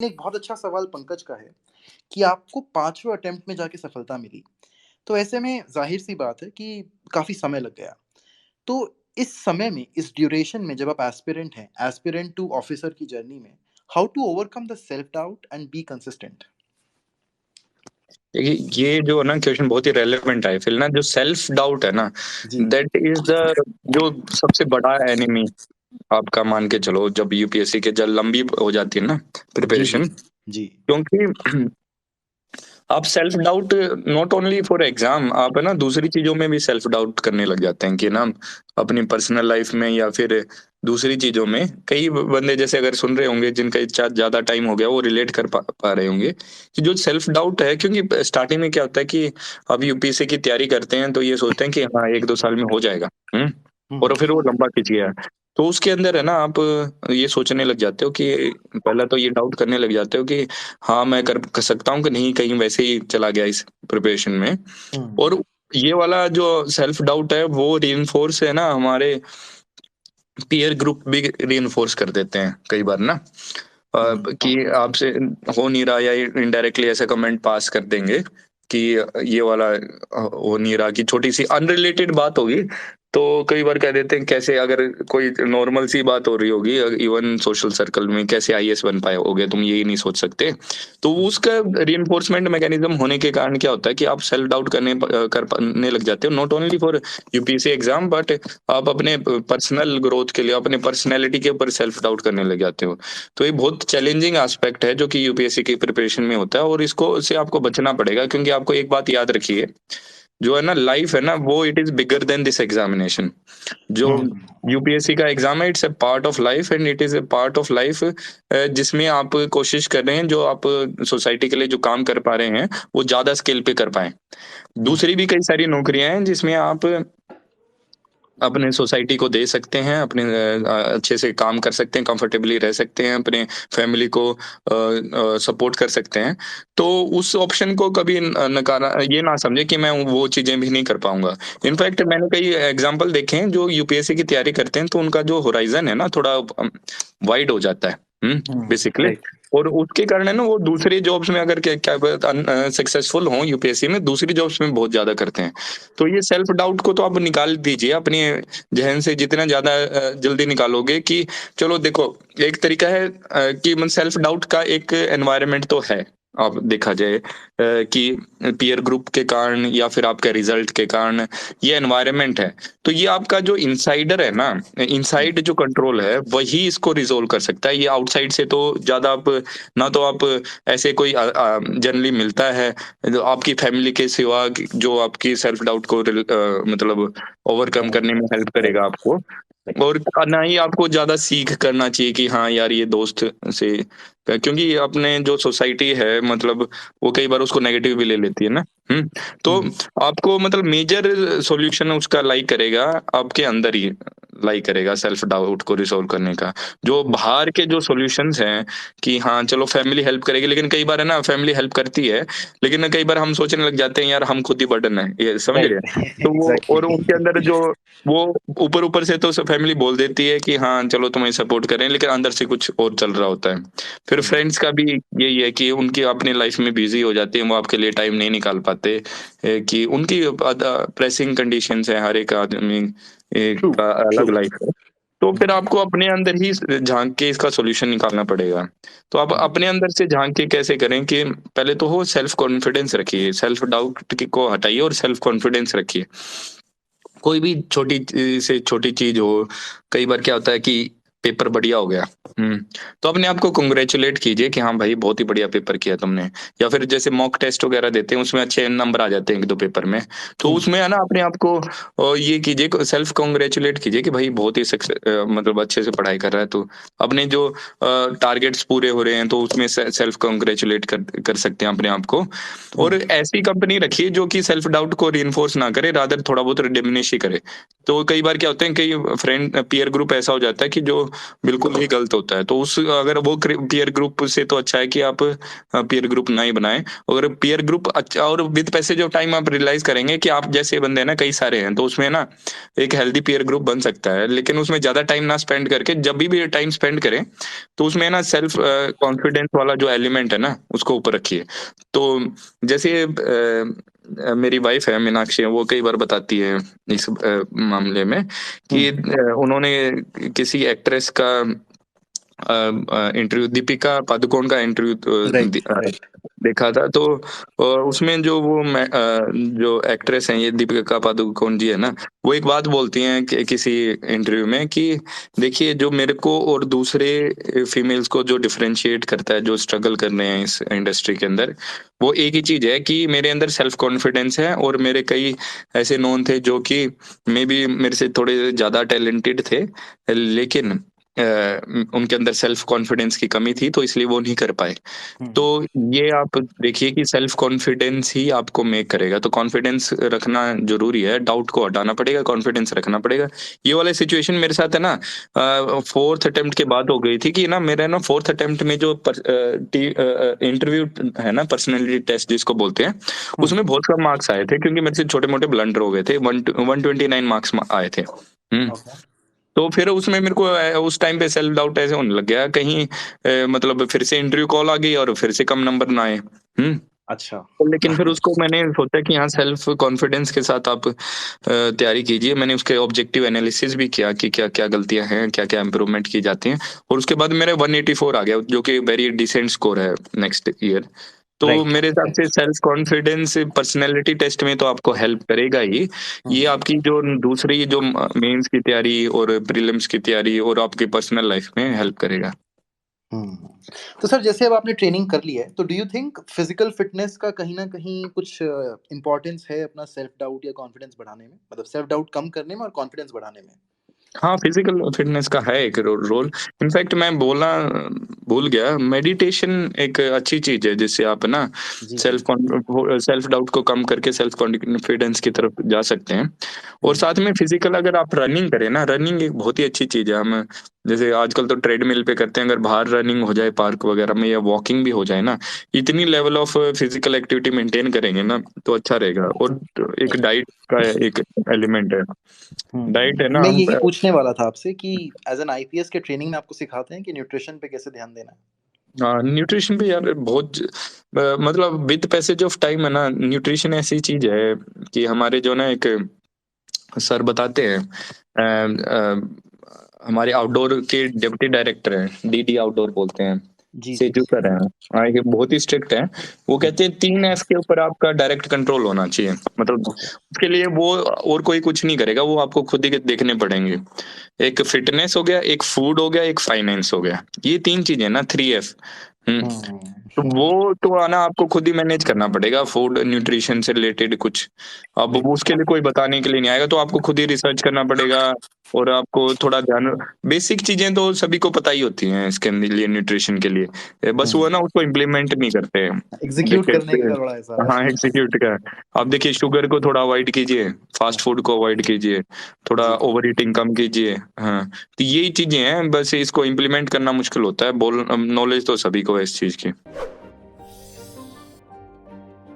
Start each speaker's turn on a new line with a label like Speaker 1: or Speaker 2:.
Speaker 1: एक बहुत अच्छा सवाल पंकज का है कि आपको 5वें अटेम्प्ट में जाके सफलता मिली। तो ऐसे में ज़ाहिर-सी बात है कि काफ़ी समय लग गया। तो इस समय में, इस ड्यूरेशन में जब आप एस्पिरेंट हैं, एस्पिरेंट टू ऑफिसर की जर्नी में, how to overcome the self doubt and be consistent?
Speaker 2: देखिए, ये जो है ना क्वेश्चन बहुत ही रेलेवेंट है। फिर ना जो सेल्फ डाउट है ना,
Speaker 1: जी।
Speaker 2: दैट इज़ द जो सबसे बड़ा एनिमी आपका मान के चलो जब यूपीएससी के जब लंबी हो जाती है ना
Speaker 1: जी, जी।
Speaker 2: प्रिपरेशन,
Speaker 1: जी।
Speaker 2: क्योंकि आप self doubt not only for exam, आप है ना दूसरी चीजों में भी सेल्फ डाउट करने लग जाते हैं कि ना अपनी पर्सनल लाइफ में या फिर दूसरी चीजों में। कई बंदे जैसे अगर सुन रहे होंगे जिनका ज्यादा टाइम हो गया वो रिलेट कर पा रहे होंगे कि जो सेल्फ डाउट है, क्योंकि स्टार्टिंग में क्या होता है कि अब यूपीएससी की तैयारी करते हैं तो ये सोचते हैं कि हाँ 1-2 साल में हो जाएगा।
Speaker 1: हुँ,
Speaker 2: और फिर वो लंबा खिंच गया। तो उसके अंदर है ना आप ये सोचने लग जाते हो कि पहला तो ये डाउट करने लग जाते हो कि हाँ, मैं कर सकता हूँ कि नहीं, कहीं वैसे ही चला गया इस प्रिपरेशन में।
Speaker 1: हुँ,
Speaker 2: और ये वाला जो सेल्फ डाउट है वो रीइंफोर्स है ना हमारे पीयर ग्रुप भी रीइंफोर्स कर देते हैं कई बार ना,
Speaker 1: हुँ,
Speaker 2: कि आपसे हो नहीं रहा या इनडायरेक्टली ऐसा कमेंट पास कर देंगे कि ये वाला हो नहीं रहा, कि छोटी सी अनरिलेटेड बात होगी तो कई बार कह देते हैं कैसे, अगर कोई नॉर्मल सी बात हो रही होगी इवन सोशल सर्कल में, कैसे आईएएस बन पाए होगे तुम, यही नहीं सोच सकते। तो उसका रीइंफोर्समेंट मैकेनिज्म होने के कारण क्या होता है कि आप सेल्फ डाउट करने लग जाते हो, not only for UPSC exam but आप अपने पर्सनल ग्रोथ के लिए, अपने पर्सनैलिटी के ऊपर सेल्फ डाउट करने लग जाते हो। तो ये बहुत चैलेंजिंग एस्पेक्ट है जो कि यूपीएससी की प्रिपरेशन में होता है, और इसको से आपको बचना पड़ेगा, क्योंकि आपको एक बात याद रखिए, जो है ना लाइफ है ना वो it is bigger than this examination. जो
Speaker 1: हुँ,
Speaker 2: यूपीएससी का एग्जाम है, it's a part of life and it is a part of life, जिसमें आप कोशिश कर रहे हैं जो आप सोसाइटी के लिए जो काम कर पा रहे हैं वो ज्यादा स्केल पे कर पाए।
Speaker 1: हुँ,
Speaker 2: दूसरी भी कई सारी नौकरियां हैं जिसमें आप अपने सोसाइटी को दे सकते हैं, अपने अच्छे से काम कर सकते हैं, कंफर्टेबली रह सकते हैं, अपने फैमिली को सपोर्ट कर सकते हैं। तो उस ऑप्शन को कभी नकारा ये ना समझे कि मैं वो चीज़ें भी नहीं कर पाऊँगा। इनफैक्ट मैंने कई एग्ज़ाम्पल देखे हैं जो यूपीएससी की तैयारी करते हैं तो उनका जो होराइज़न है ना थोड़ा वाइड हो जाता है।
Speaker 1: हुँ,
Speaker 2: बेसिकली,
Speaker 1: राइट।
Speaker 2: और उसके कारण है ना वो दूसरी जॉब्स में अगर क्या क्या सक्सेसफुल हों यूपीएससी में, दूसरी जॉब्स में बहुत ज़्यादा करते हैं। तो ये सेल्फ डाउट को तो आप निकाल दीजिए अपने ज़हन से, जितना ज़्यादा जल्दी निकालोगे कि चलो देखो, एक तरीका है कि सेल्फ डाउट का एक एनवायरनमेंट तो है। अब देखा जाए कि पीयर ग्रुप के कारण या फिर आपके रिजल्ट के कारण ये एनवायरनमेंट है। तो ये आपका जो इनसाइडर है ना,
Speaker 1: हुँ,
Speaker 2: इनसाइड जो कंट्रोल है वही इसको रिज़ॉल्व कर सकता है। ये आउटसाइड से तो ज़्यादा आप ना तो आप ऐसे कोई जनरली मिलता है जो आपकी फैमिली के सिवा जो आपकी सेल्फ डाउट को मतलब ओवरकम करने में हेल्प करेगा
Speaker 1: राइट,
Speaker 2: आपको।
Speaker 1: राइट।
Speaker 2: और ना ही आपको ज़्यादा सीख करना चाहिए कि हाँ यार ये दोस्त से, क्योंकि अपने जो सोसाइटी है मतलब वो कई बार उसको नेगेटिव भी ले लेती है ना। तो
Speaker 1: हुँ,
Speaker 2: आपको मतलब मेजर सॉल्यूशन उसका लाई करेगा, आपके अंदर ही लाई करेगा सेल्फ डाउट को रिज़ॉल्व करने का। जो
Speaker 1: हुँ,
Speaker 2: बाहर के जो सॉल्यूशंस हैं कि हाँ, चलो फैमिली हेल्प करेगी, लेकिन कई बार है ना फैमिली हेल्प करती है, लेकिन कई बार हम सोचने लग जाते हैं यार हम खुद ही बर्डन है, ये समझ रहे
Speaker 1: राइट,
Speaker 2: हैं? तो वो और उनके
Speaker 1: एग्ज़ैक्टली।
Speaker 2: अंदर जो वो ऊपर-ऊपर से तो फैमिली बोल देती है कि हाँ, चलो तुम्हें सपोर्ट कर रहे हैं, लेकिन अंदर से कुछ और चल रहा होता है। फिर
Speaker 1: हुँ,
Speaker 2: फ्रेंड्स का भी यही है कि उनकी अपनी लाइफ में बिज़ी हो जाते हैं, वो आपके लिए टाइम नहीं निकाल पाते, कि उनकी प्रेसिंग कंडीशंस है, हर एक आदमी
Speaker 1: ट्रू,
Speaker 2: का
Speaker 1: ट्रू।
Speaker 2: अलग लाइफ है। तो
Speaker 1: हुँ,
Speaker 2: फिर आपको अपने अंदर ही झाँक के इसका सॉल्यूशन निकालना पड़ेगा। तो आप
Speaker 1: हुँ,
Speaker 2: अपने अंदर से झाँक के कैसे करें कि पहले तो वो सेल्फ कॉन्फिडेंस रखिए, सेल्फ डाउट को हटाइए और सेल्फ कॉन्फिडेंस रखिए। कोई भी छोटी से छोटी चीज़ हो, कई बार क्या होता है कि पेपर बढ़िया हो गया, तो अपने आप को कांग्रेचुलेट कीजिए कि हाँ भाई बहुत ही बढ़िया पेपर किया तुमने। या फिर जैसे मॉक टेस्ट वगैरह देते हैं उसमें अच्छे नंबर आ जाते हैं 1-2 पेपर में, तो
Speaker 1: हुँ,
Speaker 2: उसमें है ना अपने आप को ये कीजिए, सेल्फ कांग्रेचुलेट कीजिए कि भाई बहुत ही मतलब अच्छे से पढ़ाई कर रहा है तू। अपने जो टारगेट्स पूरे हो रहे हैं तो उसमें सेल्फ कांग्रेचुलेट कर कर सकते हैं अपने आप को।
Speaker 1: हुँ,
Speaker 2: और ऐसी कंपनी रखिए जो कि सेल्फ डाउट को रिइंफोर्स ना करे, रादर थोड़ा बहुत डिमिनिश ही करे। तो कई बार क्या होता है, कई फ्रेंड पीयर ग्रुप ऐसा हो जाता है कि जो बिल्कुल ही गलत होता है। तो उस अगर वो पीयर ग्रुप से तो अच्छा है कि आप पीयर ग्रुप ना ही बनाएँ। अगर पीयर ग्रुप अच्छा और विद पैसेज ऑफ टाइम आप रियलाइज़ करेंगे कि आप जैसे बंदे हैं ना कई सारे हैं, तो उसमें ना एक हेल्दी पीयर ग्रुप बन सकता है। लेकिन उसमें ज़्यादा टाइम ना स्पेंड करके जब भी टाइम स्पेंड करें, तो उसमें ना सेल्फ कॉन्फिडेंस वाला जो एलिमेंट है ना, उसको ऊपर रखिए। तो जैसे मेरी वाइफ़ है मीनाक्षी, वो कई बार बताती है इस मामले में
Speaker 1: हुँ,
Speaker 2: कि उन्होंने किसी एक्ट्रेस का इंटरव्यू दीपिका पादुकोण का इंटरव्यू
Speaker 1: राइट, राइट।
Speaker 2: देखा था। तो उसमें जो जो एक्ट्रेस हैं ये दीपिका पादुकोण जी है ना, वो एक बात बोलती हैं कि किसी इंटरव्यू में कि देखिए जो मेरे को और दूसरे फीमेल्स को जो डिफरेंशिएट करता है, जो स्ट्रगल कर रहे हैं इस इंडस्ट्री के अंदर, वो एक ही चीज़ है कि मेरे अंदर सेल्फ कॉन्फिडेंस है और मेरे कई ऐसे नोन थे जो कि मेबी मेरे से थोड़े ज़्यादा टैलेंटेड थे, लेकिन उनके अंदर सेल्फ कॉन्फिडेंस की कमी थी तो इसलिए वो नहीं कर पाए।
Speaker 1: हुँ,
Speaker 2: तो ये आप देखिए कि सेल्फ कॉन्फिडेंस ही आपको मेक करेगा, तो कॉन्फिडेंस रखना ज़रूरी है, डाउट को हटाना पड़ेगा, कॉन्फिडेंस रखना पड़ेगा। ये वाला सिचुएशन मेरे साथ है ना 4th अटेम्प्ट के बाद हो गई थी कि ना मेरा ना 4th अटेम्प्ट में जो इंटरव्यू है ना पर्सनैलिटी टेस्ट जिसको बोलते हैं,
Speaker 1: हुँ,
Speaker 2: उसमें बहुत कम मार्क्स आए थे क्योंकि मेरे से छोटे-मोटे ब्लंडर हो गए थे, 129 मार्क्स आए थे। हुँ।
Speaker 1: ओके।
Speaker 2: तो फिर उसमें मेरे को उस टाइम पे सेल्फ डाउट ऐसे होने लग गया कहीं मतलब फिर से इंटरव्यू कॉल आ गई और फिर से कम नंबर ना आए। हुँ।
Speaker 1: अच्छा।
Speaker 2: लेकिन फिर उसको मैंने सोचा कि हाँ, सेल्फ कॉन्फिडेंस के साथ आप तैयारी कीजिए। मैंने उसके ऑब्जेक्टिव एनालिसिस भी किया कि क्या-क्या गलतियाँ हैं, क्या-क्या इम्प्रूवमेंट की जाती हैं और उसके बाद मेरा 184 आ गया जो कि वेरी डिसेंट स्कोर है नेक्स्ट ईयर। तो
Speaker 1: राइट,
Speaker 2: मेरे हिसाब से
Speaker 1: right.
Speaker 2: Self confidence personality test में तो आपको हेल्प करेगा ही।
Speaker 1: हुँ,
Speaker 2: ये आपकी जो दूसरी जो मेंस की तैयारी और प्रीलिम्स की तैयारी और आपकी पर्सनल लाइफ में हेल्प करेगा।
Speaker 1: हुँ। तो सर जैसे अब आपने ट्रेनिंग कर ली है, तो do you think physical fitness का कहीं न कहीं कुछ इम्पोर्टेंस है अपना सेल्फ डाउट या कॉन्फिडेंस बढ़ाने में? मतलब सेल्फ डाउट कम करने में और कॉन्फिडेंस बढ़ाने में?
Speaker 2: हाँ, फिज़िकल फिटनेस का है एक रोल। इनफैक्ट मैं बोलना भूल गया, मेडिटेशन एक अच्छी चीज़ है जिससे आप ना
Speaker 1: जी, जी।
Speaker 2: सेल्फ डाउट को कम करके सेल्फ कॉन्फिडेंस की तरफ जा सकते हैं। और
Speaker 1: हुँ,
Speaker 2: साथ में फिज़िकल अगर आप रनिंग करें ना, रनिंग एक बहुत ही अच्छी चीज़ है। हम जैसे आजकल तो ट्रेडमिल पे करते हैं, अगर बाहर रनिंग हो जाए पार्क वगैरह में या वॉकिंग भी हो जाए ना, इतनी level of physical activity maintain करेंगे ना, तो अच्छा रहेगा। और एक डाइट का एक एलिमेंट है। डाइट है ना
Speaker 1: मैं
Speaker 2: हम
Speaker 1: यही पूछने वाला था आपसे कि एज़ एन आईपीएस के ट्रेनिंग में आपको सिखाते हैं कि न्यूट्रिशन पे कैसे ध्यान देना है?
Speaker 2: हाँ, न्यूट्रिशन पे यार मतलब विद पैसेज ऑफ टाइम है ना, न्यूट्रिशन ऐसी चीज़ है कि हमारे जो ना एक सर बताते हैं हमारे आउटडोर के डिप्टी डायरेक्टर हैं, डीडी आउटडोर बोलते हैं,
Speaker 1: जी, जी।
Speaker 2: सेजू सर हैं। हाँ, ये बहुत ही स्ट्रिक्ट हैं। वो
Speaker 1: हुँ,
Speaker 2: कहते हैं 3 एफ के ऊपर आपका डायरेक्ट कंट्रोल होना चाहिए। मतलब
Speaker 1: ओके।
Speaker 2: उसके लिए वो और कोई कुछ नहीं करेगा, वो आपको खुद ही देखने पड़ेंगे। एक फिटनेस हो गया, एक फूड हो गया, एक फाइनेंस हो गया। ये 3 चीज़ें ना 3 एफ। हुँ। तो
Speaker 1: हुँ,
Speaker 2: वो तो आना आपको खुद ही मैनेज करना पड़ेगा फूड न्यूट्रिशन से रिलेटेड कुछ। अब वो
Speaker 1: बिल्कुल।
Speaker 2: उसके लिए कोई बताने के लिए नहीं आएगा, तो आपको खुद ही रिसर्च करना पड़ेगा और आपको थोड़ा ध्यान बेसिक चीज़ें तो सभी को पता ही होती हैं इसके लिए न्यूट्रिशन के लिए। बस वो
Speaker 1: हुँ,
Speaker 2: है ना उसको इम्प्लीमेंट नहीं करते हैं।
Speaker 1: एग्ज़ीक्यूट
Speaker 2: देखिए
Speaker 1: करने का बड़ा हिसाब
Speaker 2: हाँ,
Speaker 1: है।
Speaker 2: एग्ज़ीक्यूट का। आप देखिए शुगर को थोड़ा अवॉइड कीजिए,
Speaker 1: हाँ,
Speaker 2: फास्ट फूड को अवॉइड कीजिए, थोड़ा
Speaker 1: जी, जी।
Speaker 2: ओवर ईटिंग कम कीजिए। हाँ, तो यही चीज़ें हैं, बस इसको इम्प्लीमेंट करना मुश्किल होता है। नॉलेज तो सभी को है इस चीज़ की।